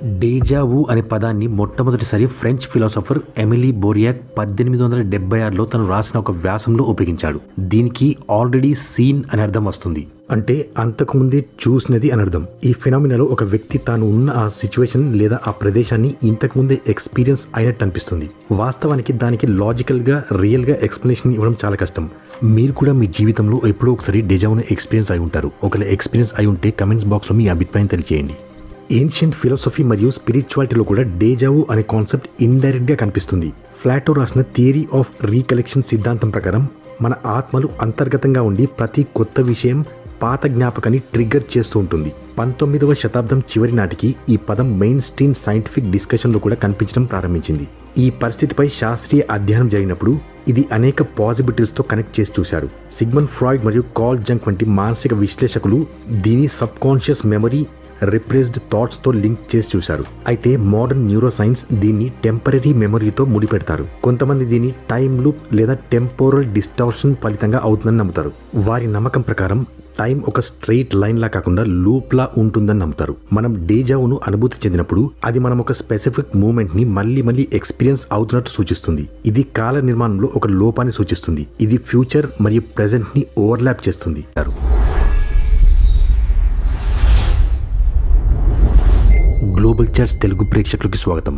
Deja vu అనే పదాన్ని మొట్టమొదటిసారి ఫ్రెంచ్ ఫిలాసఫర్ ఎమిలీ బోరియాక్ 1876లో తను రాసిన ఒక వ్యాసంలో ఉపయోగించాడు. దీనికి ఆల్రెడీ సీన్ అని అర్థం వస్తుంది. అంటే అంతకుముందే చూసినది అని అర్థం. ఈ ఫినామినాలో ఒక వ్యక్తి తాను ఉన్న ఆ సిచ్యువేషన్ లేదా ఆ ప్రదేశాన్ని ఇంతకుముందే ఎక్స్పీరియన్స్ అయినట్టు అనిపిస్తుంది. వాస్తవానికి దానికి లాజికల్గా రియల్గా ఎక్స్ప్లెనేషన్ ఇవ్వడం చాలా కష్టం. మీరు కూడా మీ జీవితంలో ఎప్పుడో ఒకసారి డేజావును ఎక్స్పీరియన్స్ అయి ఉంటారు. ఒకవేళ ఎక్స్పీరియన్స్ అయి ఉంటే కమెంట్స్ బాక్స్లో మీ అభిప్రాయం తెలియజేయండి. ఏన్షియంట్ ఫిలాసఫీ మరియు స్పిరిచువాలిటీలో కూడా డేజావు అనే కాన్సెప్ట్ ఇండైరెక్ట్గా కనిపిస్తుంది. ప్లాటో రాసిన థియరీ ఆఫ్ రీకలెక్షన్ సిద్ధాంతం ప్రకారం మన ఆత్మలు అంతర్గతంగా ఉండి ప్రతి కొత్త విషయం పాత జ్ఞాపకాన్ని ట్రిగ్గర్ చేస్తూ ఉంటుంది. 19వ శతాబ్దం చివరి నాటికి ఈ పదం మెయిన్ స్ట్రీమ్ సైంటిఫిక్ డిస్కషన్లో కూడా కనిపించడం ప్రారంభించింది. ఈ పరిస్థితిపై శాస్త్రీయ అధ్యయనం జరిగినప్పుడు ఇది అనేక పాసిబిలిటీస్తో కనెక్ట్ చేసి చూశారు. సిగ్మండ్ ఫ్రాయిడ్ మరియు కార్ల్ జంగ్ వంటి మానసిక విశ్లేషకులు దీని సబ్ కాన్షియస్ మెమరీ, రిప్రెస్డ్ థాట్స్తో లింక్ చేసి చూశారు. అయితే మోడర్న్ న్యూరో సైన్స్ దీన్ని టెంపరీ మెమరీతో ముడిపెడతారు. కొంతమంది దీన్ని టైమ్ లూప్ లేదా టెంపోరల్ డిస్టార్షన్ ఫలితంగా అవుతుందని నమ్ముతారు. వారి నమ్మకం ప్రకారం టైం ఒక స్ట్రెయిట్ లైన్ లా కాకుండా లూప్ లా ఉంటుందని నమ్ముతారు. మనం డేజావును అనుభూతి చెందినప్పుడు అది మనం ఒక స్పెసిఫిక్ మూమెంట్ ని మళ్ళీ ఎక్స్పీరియన్స్ అవుతున్నట్టు సూచిస్తుంది. ఇది కాల నిర్మాణంలో ఒక లోపాన్ని సూచిస్తుంది. ఇది ఫ్యూచర్ మరియు ప్రెజెంట్ ని ఓవర్లాప్ చేస్తుంది. గ్లోబల్ చాట్స్ తెలుగు ప్రేక్షకులకి స్వాగతం.